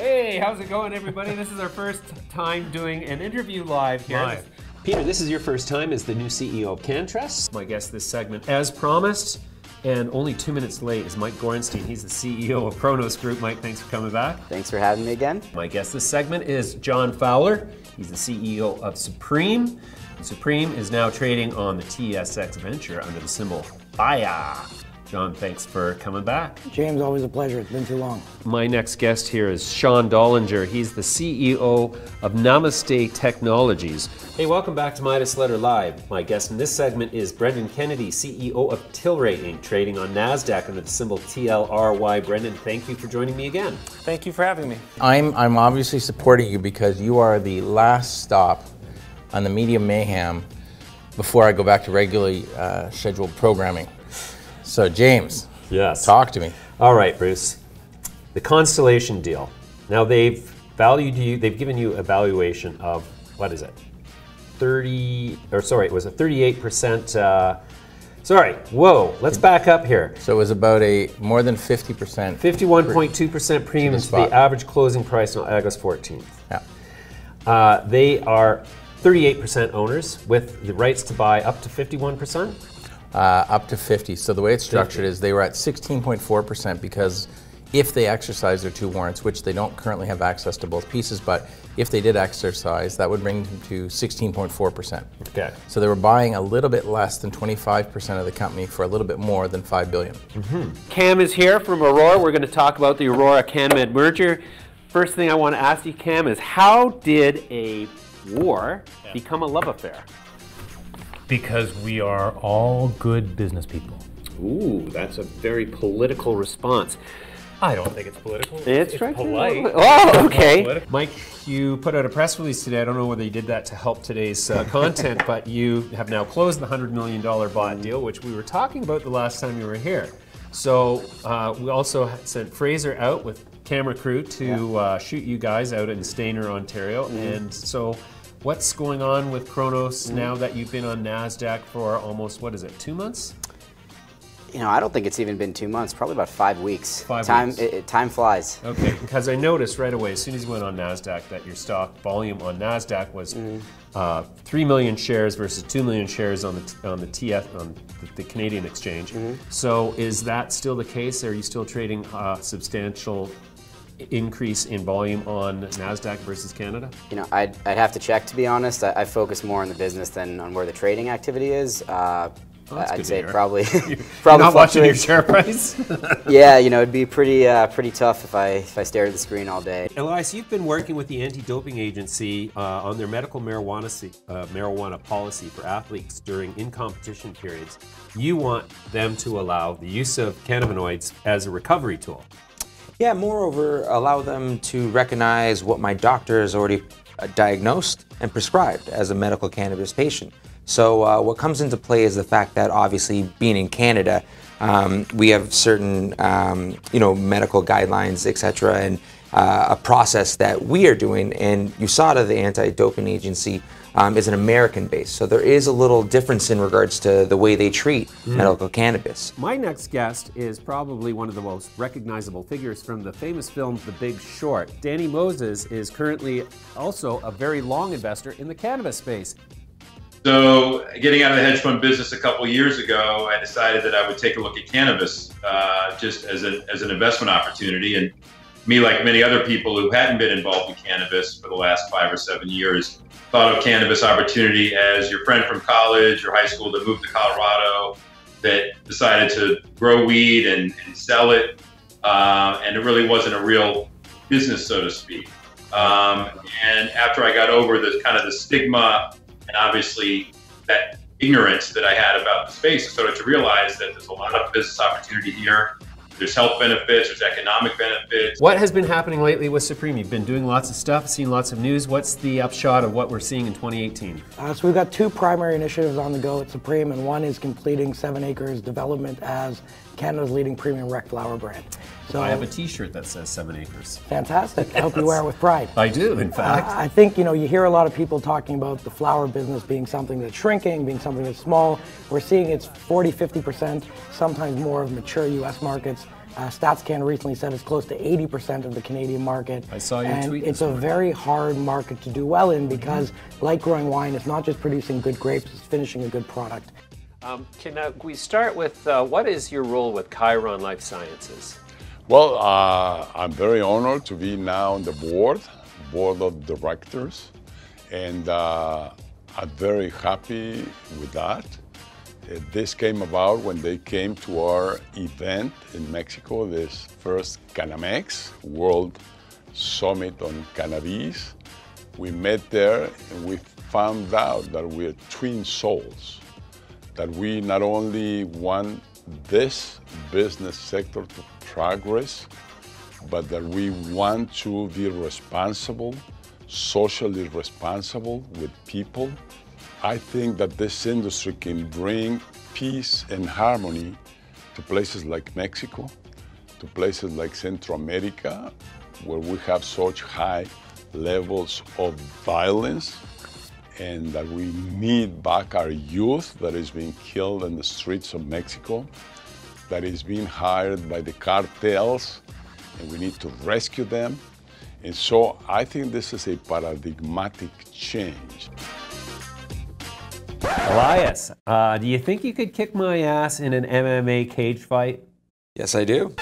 Hey, how's it going, everybody? This is our first time doing an interview live here. Live. Peter, this is your first time as the new CEO of Cantress. My guest this segment, as promised, and only 2 minutes late, is Mike Gorenstein. He's the CEO of Chronos Group. Mike, thanks for coming back. Thanks for having me again. My guest this segment is John Fowler. He's the CEO of Supreme. Supreme is now trading on the TSX Venture under the symbol FIRE. John, thanks for coming back. James, always a pleasure. It's been too long. My next guest here is Sean Dollinger. He's the CEO of Namaste Technologies. Hey, welcome back to Midas Letter Live. My guest in this segment is Brendan Kennedy, CEO of Tilray Inc., trading on NASDAQ under the symbol TLRY. Brendan, thank you for joining me again. Thank you for having me. I'm obviously supporting you because you are the last stop on the media mayhem before I go back to regularly scheduled programming. So James, yes, talk to me. All right, Bruce. The Constellation deal. Now they've valued you. They've given you a valuation of what is it? It was a 38%. Let's back up here. So it was about a more than 50%. 51.2% premium to the average closing price on August 14th. Yeah. They are 38% owners with the rights to buy up to 51%. Up to 50. So the way it's structured is they were at 16.4% because if they exercise their two warrants, which they don't currently have access to both pieces, but if they did exercise, that would bring them to 16.4%. Okay. So they were buying a little bit less than 25% of the company for a little bit more than $5 billion. Mm-hmm. Cam is here from Aurora. We're going to talk about the Aurora CanMed merger. First thing I want to ask you, Cam, is how did a war become a love affair? Because we are all good business people. Ooh, that's a very political response. I don't think it's political. It's polite. Oh, okay. Mike, you put out a press release today. I don't know whether you did that to help today's content, but you have now closed the $100 million bought deal, which we were talking about the last time you were here. So we also sent Fraser out with camera crew to shoot you guys out in Stayner, Ontario. And so what's going on with Chronos now that you've been on NASDAQ for almost, 2 months? You know, I don't think it's even been 2 months, probably about 5 weeks. Time flies. Okay, because I noticed right away, as soon as you went on NASDAQ, that your stock volume on NASDAQ was 3 million shares versus 2 million shares on the Canadian exchange. So is that still the case? Are you still trading substantial increase in volume on NASDAQ versus Canada? You know, I'd have to check, to be honest. I focus more on the business than on where the trading activity is. I'd say probably You're not watching your share price? Yeah, you know, it'd be pretty tough if I stare at the screen all day. Elias, you've been working with the anti-doping agency on their medical marijuana policy for athletes during in-competition periods. You want them to allow the use of cannabinoids as a recovery tool. Yeah, moreover, allow them to recognize what my doctor has already diagnosed and prescribed as a medical cannabis patient. So what comes into play is the fact that obviously being in Canada, we have certain medical guidelines, etc., and a process that we are doing. And USADA, the anti-doping agency, is an American base. So there is a little difference in regards to the way they treat medical cannabis. My next guest is probably one of the most recognizable figures from the famous film The Big Short. Danny Moses is currently also a very long investor in the cannabis space. So getting out of the hedge fund business a couple years ago, I decided that I would take a look at cannabis just as an investment opportunity. And me, like many other people who hadn't been involved in cannabis for the last 5 or 7 years, thought of cannabis opportunity as your friend from college or high school that moved to Colorado that decided to grow weed and sell it. And it really wasn't a real business, so to speak. And after I got over the kind of the stigma and obviously that ignorance that I had about the space, I started to realize that there's a lot of business opportunity here. There's health benefits, there's economic benefits. What has been happening lately with Supreme? You've been doing lots of stuff, seen lots of news. What's the upshot of what we're seeing in 2018? So we've got 2 primary initiatives on the go at Supreme, and one is completing 7 Acres development as Canada's leading premium rec flower brand. So I have a T-shirt that says 7 Acres. Fantastic. I hope you wear it with pride. I do, in fact. I think, you hear a lot of people talking about the flower business being something that's shrinking, being something that's small. We're seeing it's 40, 50%, sometimes more of mature U.S. markets StatsCan recently said it's close to 80% of the Canadian market. I saw your and tweet it's this a morning. very hard market to do well in because, like growing wine, it's not just producing good grapes, it's finishing a good product. Can we start with what is your role with Chiron Life Sciences? Well, I'm very honored to be now on the board of directors, and I'm very happy with that. This came about when they came to our event in Mexico, this first Canamex, World Summit on Cannabis. We met there and we found out that we're twin souls, that we not only want this business sector to progress, but that we want to be responsible, socially responsible with people. I think that this industry can bring peace and harmony to places like Mexico, to places like Central America, where we have such high levels of violence, and that we need back our youth that is being killed in the streets of Mexico, that is being hired by the cartels, and we need to rescue them. And so I think this is a paradigmatic change. Elias, do you think you could kick my ass in an MMA cage fight? Yes, I do.